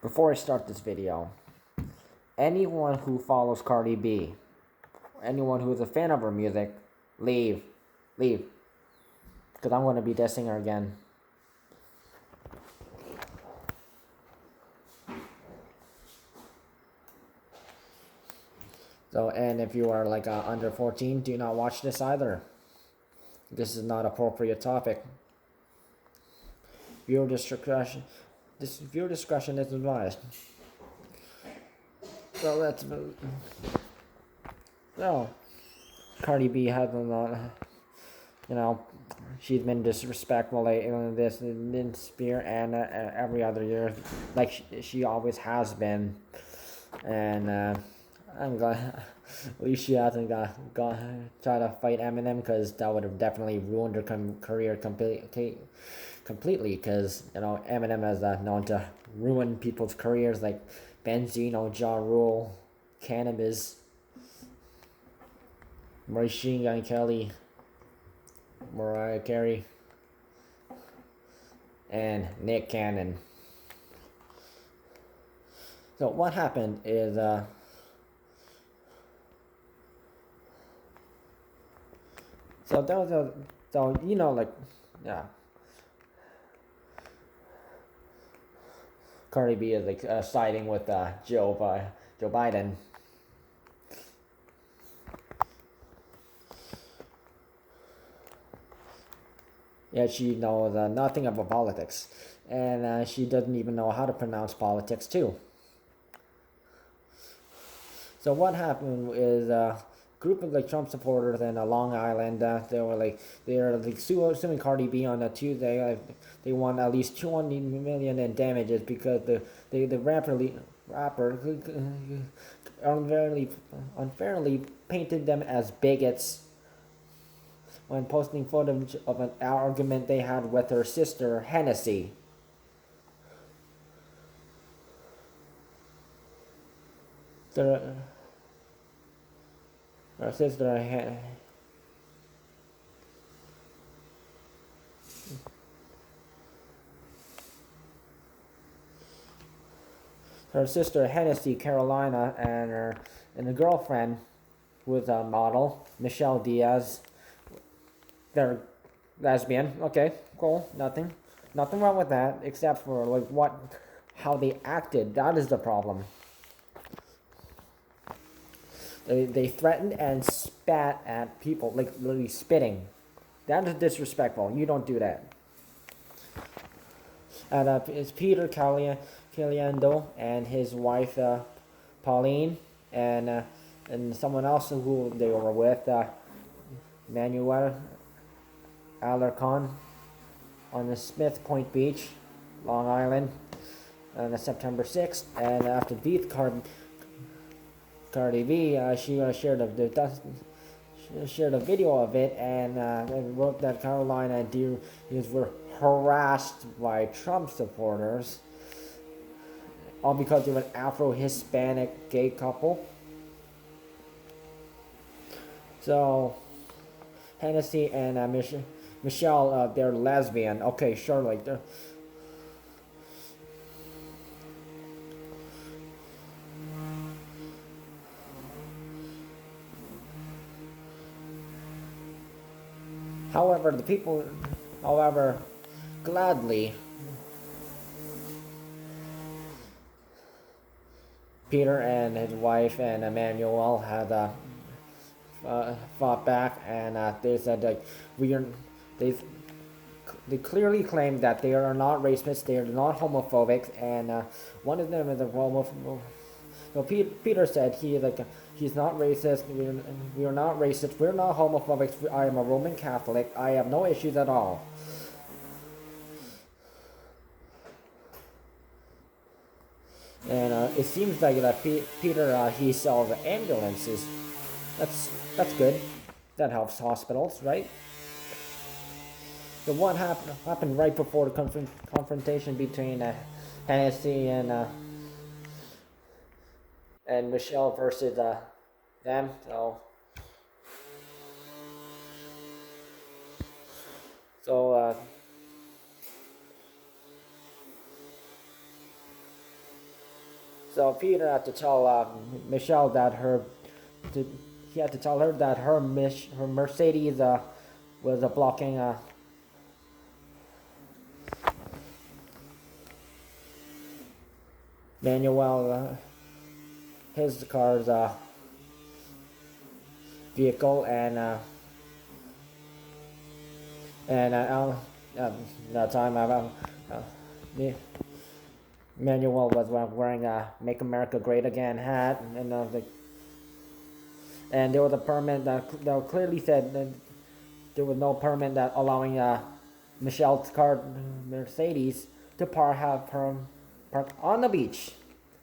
Before I start this video, anyone who follows Cardi B, anyone who is a fan of her music, leave. Because I'm going to be dissing her again. So, and if you are like under 14, do not watch this either. This is not appropriate topic. Viewer discretion is advised. So let's. So, Cardi B has a lot. She's been disrespectful lately in this sphere and every other year, like she always has been. And I'm glad at least she hasn't got try to fight Eminem, because that would have definitely ruined her career completely. Because Eminem is known to ruin people's careers, like Benzino, Ja Rule, Cannabis, Machine Gun Kelly, Mariah Carey, and Nick Cannon. So what happened is so there was Cardi B is like siding with Joe Biden. Yeah, she knows nothing about politics, and she doesn't even know how to pronounce politics too. So what happened is a group of like Trump supporters in Long Island. They were suing Cardi B on a Tuesday. They won at least $200 million in damages because the rapper unfairly painted them as bigots when posting footage of an argument they had with her sister Hennessy. Her sister Hennessy Carolina and a girlfriend, who was a model, Michelle Diaz. They're lesbian. Okay, cool. Nothing wrong with that, except for how they acted. That is the problem. They threatened and spat at people, like literally spitting. That is disrespectful. You don't do that. And it's Peter Caliendo and his wife Pauline, and someone else who they were with, Manuel Alarcon, on the Smith Point Beach, Long Island, on September 6th. And after beat Cardi B, she shared a video of it, and wrote that Carolina and Diaz were harassed by Trump supporters, all because of an Afro-Hispanic gay couple. So Hennessy and Michelle, they're lesbian. Okay, sure, like they're. However, gladly, Peter and his wife and Emmanuel had fought back, and they said they clearly claimed that they are not racist, they are not homophobic, and one of them is a homophobe. So Peter said he's not racist. We are not racist. We're not homophobic. I am a Roman Catholic. I have no issues at all. And it seems like that Peter he sells ambulances. That's good. That helps hospitals, right? So what happened right before the confrontation between Hennessy and Michelle versus them? So Peter had to tell Michelle that to, he had to tell her that her Mercedes was blocking Manuel his car's vehicle, and that time Manuel was wearing a "Make America Great Again" hat, and there was a permit that clearly said that there was no permit that allowing Michelle's car Mercedes to park on the beach.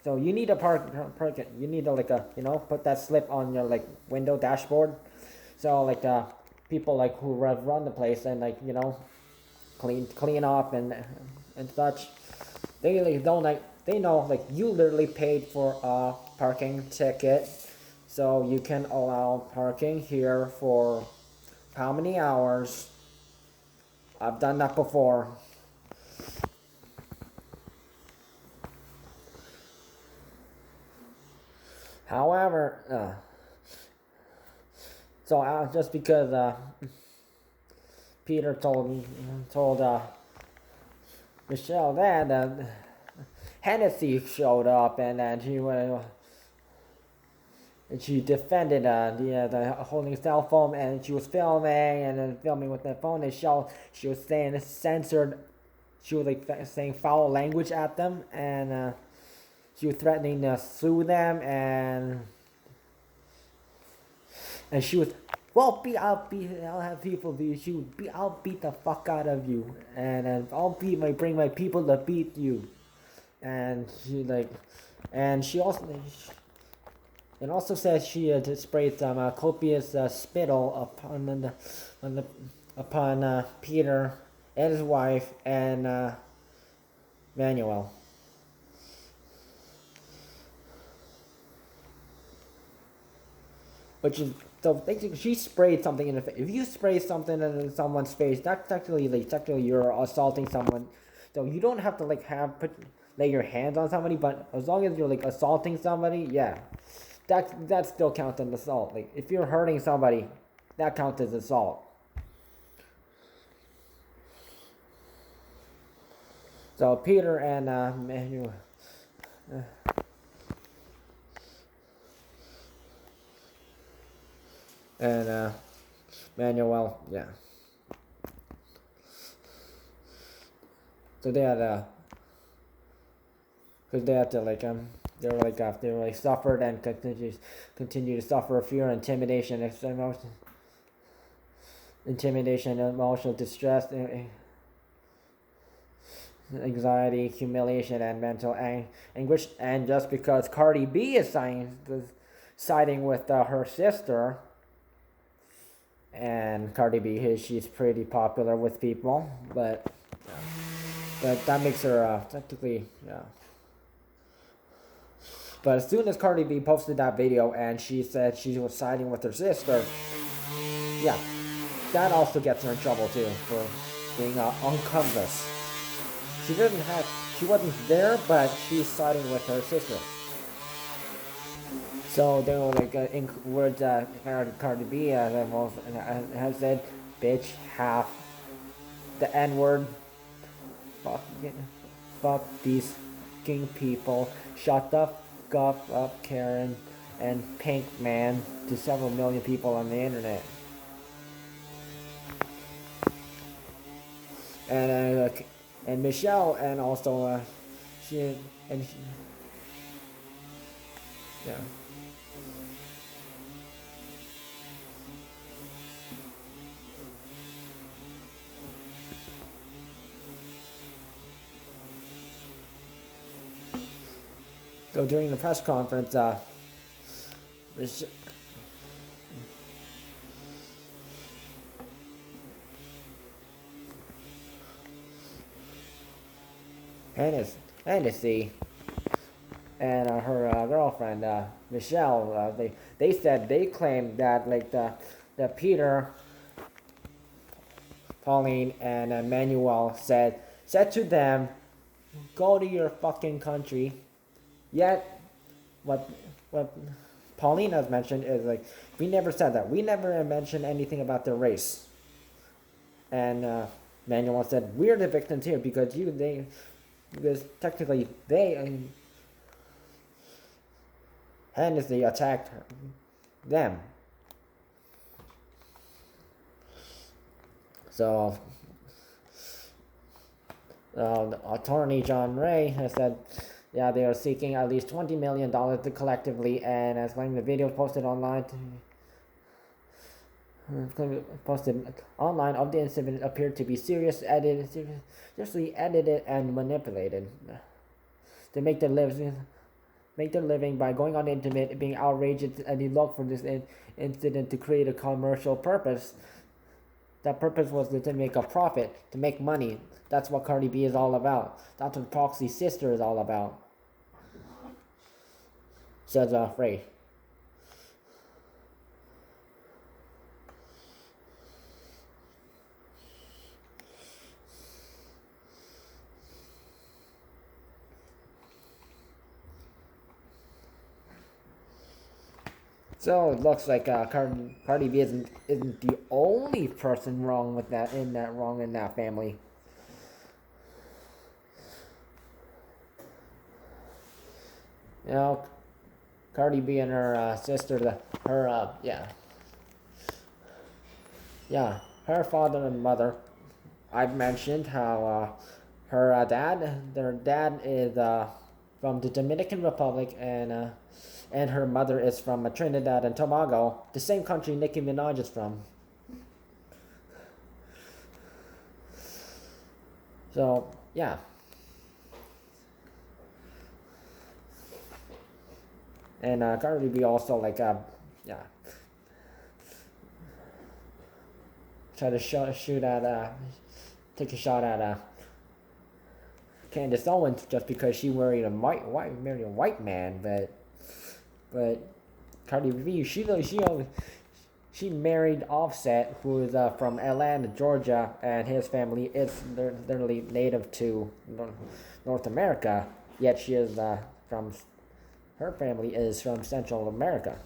So you need to park it. You need to put that slip on your window dashboard. So people who run the place and clean up and such. They don't they know you literally paid for a parking ticket, so you can allow parking here for how many hours. I've done that before. However, just because Peter told Michelle that Hennessy showed up, and then she defended the holding cell phone, and she was filming and then filming with the phone, and she was saying censored. She was saying foul language at them, and she was threatening to sue them, and she was, well, I'll have people I'll beat the fuck out of you, and I'll bring my people to beat you, and she also says she had sprayed some copious spittle upon Peter and his wife and Manuel. Which is, so basically, she sprayed something in the face. If you spray something in someone's face, that's technically you're assaulting someone. So you don't have to lay your hands on somebody, but as long as you're assaulting somebody, yeah, that still counts as assault. If you're hurting somebody, that counts as assault. So Peter and Manuel. And Manuel, yeah. So they had because they had to they were suffered and continue to suffer fear, intimidation, emotional distress, anxiety, humiliation, and mental anguish. And just because Cardi B is siding with her sister, and Cardi B, she's pretty popular with people, but that makes her technically, yeah. But as soon as Cardi B posted that video and she said she was siding with her sister, yeah, that also gets her in trouble too for being unconscious. She wasn't there, but she's siding with her sister. So they were in words Cardi B has said, bitch, half the N-word, fuck these king people, shut the fuck up, Karen, and Pink Man, to several million people on the internet. And Michelle, and also yeah. So during the press conference, Hennessy and her girlfriend Michelle, they claimed that that Peter, Pauline, and Manuel said to them, go to your fucking country. Yet what what Pauline has mentioned is like we never said that. We never mentioned anything about their race. And Manuel said we're the victims here because because technically they Hennessy attacked them. So attorney John Ray has said, yeah, they are seeking at least $20 million to collectively, and has claimed the video posted online of the incident appeared to be seriously edited and manipulated to make their living by going on the internet, being outraged, and they look for this incident to create a commercial purpose. That purpose was to make a profit, to make money. That's what Cardi B is all about. That's what Proxy Sister is all about. Says Ray. So it looks like Cardi B isn't the only person wrong with that in that family. You know, Cardi B and her sister, her father and mother. I've mentioned how her their dad is from the Dominican Republic, and her mother is from Trinidad and Tobago, the same country Nicki Minaj is from. So yeah. And Cardi B also try to take a shot at Candace Owens just because she married a white man, but Cardi B she married Offset, who is from Atlanta, Georgia, and his family they're native to North America. Yet she is from her family is from Central America.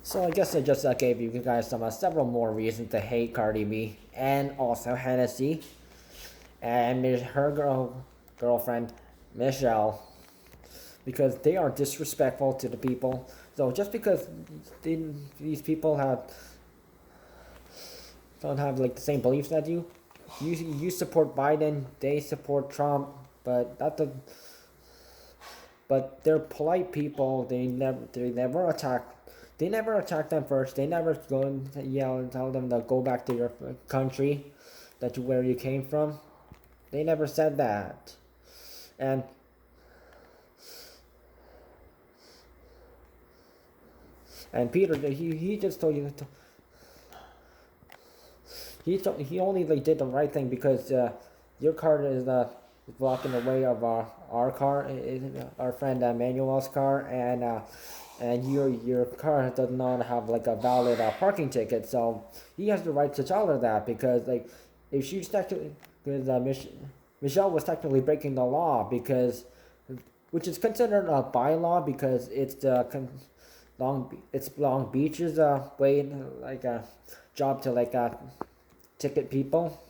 So I guess I just gave you guys several more reasons to hate Cardi B and also Hennessy and her girlfriend Michelle, because they are disrespectful to the people. So just because these people don't have like the same beliefs that you support Biden, they support Trump, but they're polite people. They never attack them first. They never go and yell and tell them to go back to your country, where you came from. They never said that. And Peter, he just told you he only did the right thing because your car is blocking the way of our car, our friend Manuel's car, and your car does not have a valid parking ticket, so he has the right to tell her that, because if she's technically, because Michelle was technically breaking the law, which is considered a bylaw, because it's Long Beach's way job to ticket people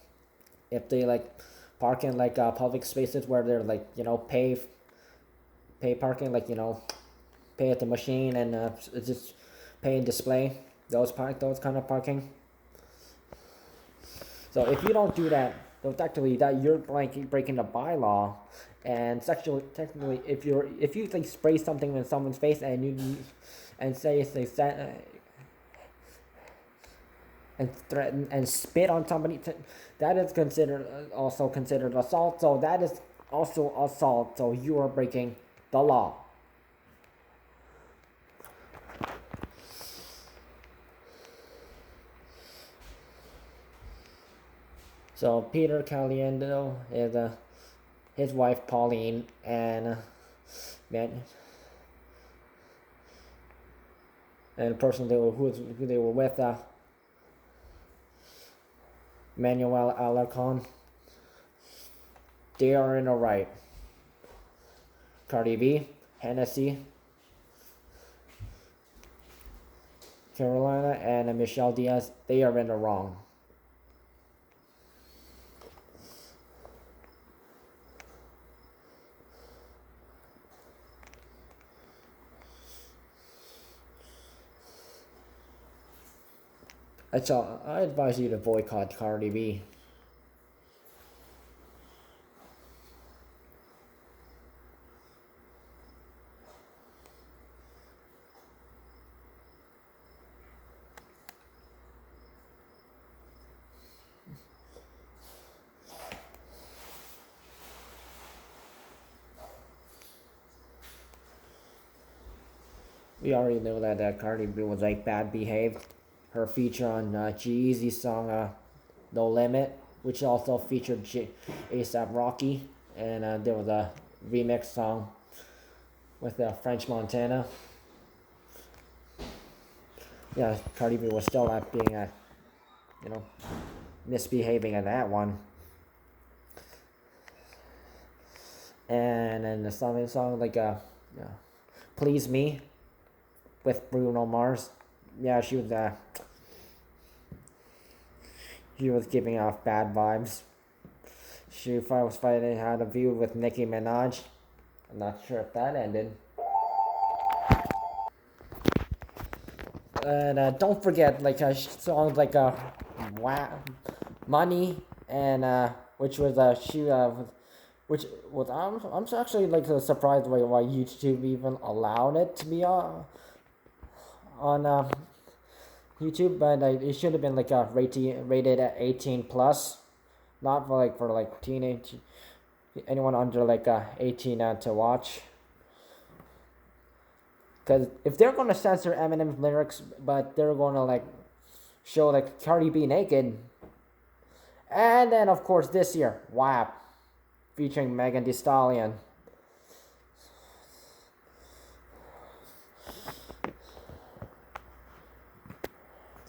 if they park in public spaces where they're pay parking, pay at the machine and just pay and display those kind of parking. So if you don't do that, so technically that you're breaking the bylaw. And technically, if you spray something in someone's face and say and threaten and spit on somebody, that is also considered assault. So that is also assault. So you are breaking the law. So Peter Caliendo is his wife Pauline and the person who they were with Manuel Alarcon, they are in the right. Cardi B, Hennessy Carolina, and Michelle Diaz, they are in the wrong. I advise you to boycott Cardi B. We already know that Cardi B was like bad behaved. Her feature on G-Eazy's song No Limit, which also featured ASAP Rocky, and there was a remix song with French Montana. Yeah, Cardi B was still not being misbehaving in that one. And then the song like Please Me with Bruno Mars. Yeah, she was giving off bad vibes. She was fighting, had a feud with Nicki Minaj. I'm not sure if that ended. And don't forget, like songs like Money, and which was which was I'm actually like surprised why YouTube even allowed it to be on YouTube, but it should have been like rated at 18 plus, not for like teenage anyone under like 18 to watch. Because if they're gonna censor Eminem's lyrics, but they're gonna like show like Cardi B naked, and then of course this year WAP featuring Megan Thee Stallion.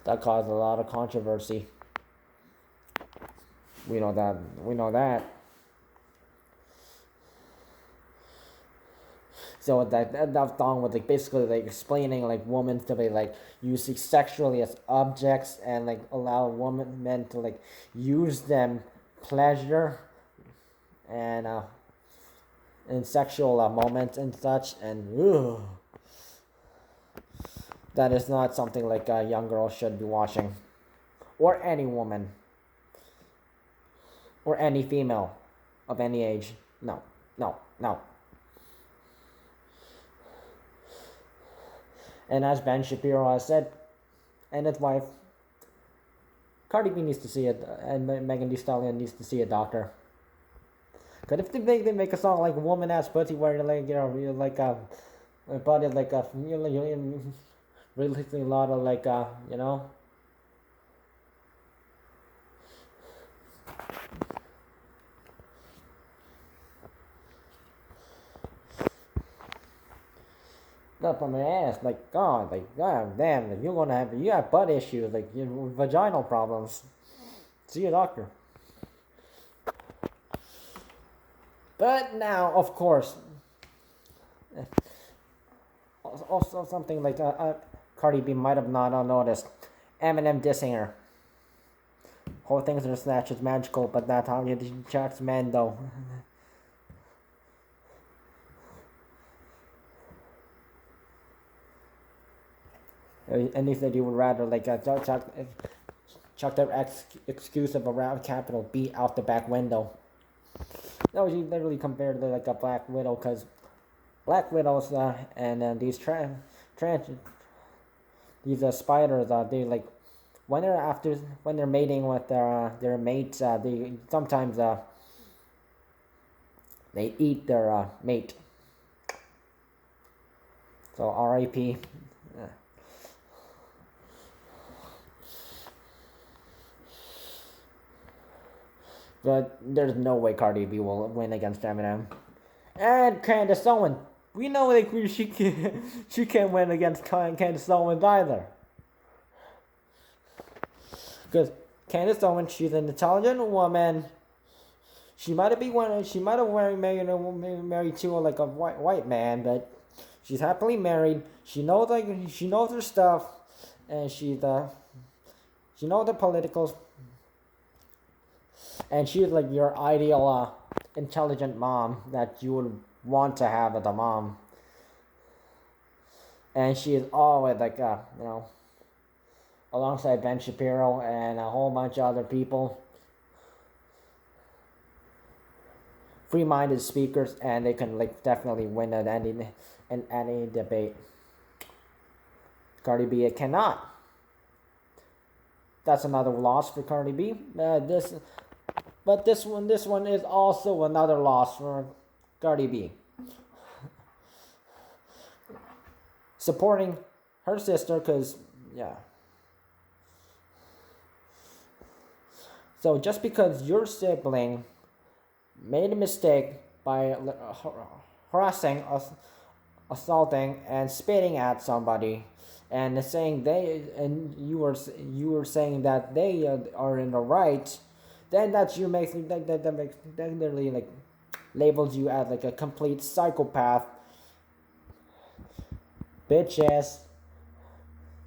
That caused a lot of controversy. We know that. So that song was like basically like explaining like women to be like used sexually as objects, and like allow men to like use them pleasure and in sexual moments and such, and that is not something like a young girl should be watching, or any woman, or any female of any age. No. And as Ben Shapiro has said, and his wife, Cardi B needs to see it, and Megan Thee Stallion needs to see a doctor. Cause if they make a song like "Woman Ass Pussy," where you're like a body like a releasing a lot of like up on my ass, like God damn, like you have butt issues, like vaginal problems. See a doctor. But now, of course, also something like Cardi B might have not noticed. Eminem dissing her. Whole things are snatch is magical, but that's how you attract men, though. And if you would rather like chuck their excuse of around capital B out the back window. No, she literally compared to like a Black Widow, because Black Widows and these these spiders, they like when they're mating with their mates, they sometimes they eat their mate. So R.I.P. But there's no way Cardi B will win against Eminem. And Candace Owens. We know like she can't win against Candace Owens either. Because Candace Owens, she's an intelligent woman. She might have been one. She might have married to like a white man, but she's happily married. She knows her stuff, and she knows the politicals, and she's like your ideal intelligent mom that you would want to have as a mom. And she is always like alongside Ben Shapiro and a whole bunch of other people, free-minded speakers, and they can like definitely win at any debate. Cardi B cannot. That's another loss for Cardi B. This one is also another loss for Cardi B. Supporting her sister, because yeah. So just because your sibling made a mistake by harassing, assaulting, and spitting at somebody, and saying you were saying that they are in the right, then that literally like labels you as like a complete psychopath, bitch ass,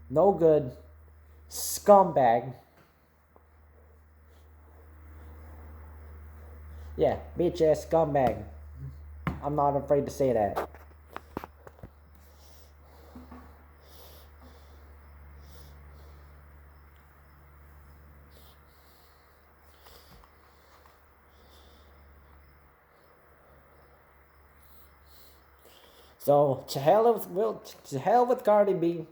no good, scumbag. Yeah, bitch ass scumbag. I'm not afraid to say that. So to hell with Cardi B,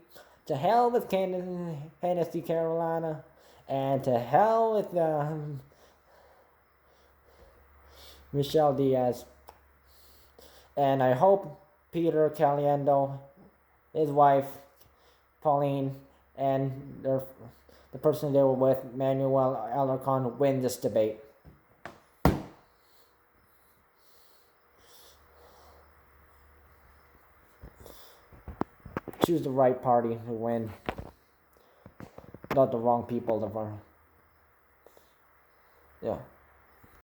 to hell with Hennessy Carolina, and to hell with Michelle Diaz. And I hope Peter Caliendo, his wife, Pauline, and the person they were with, Manuel Alarcon, win this debate. Choose the right party to win, not the wrong people. Yeah.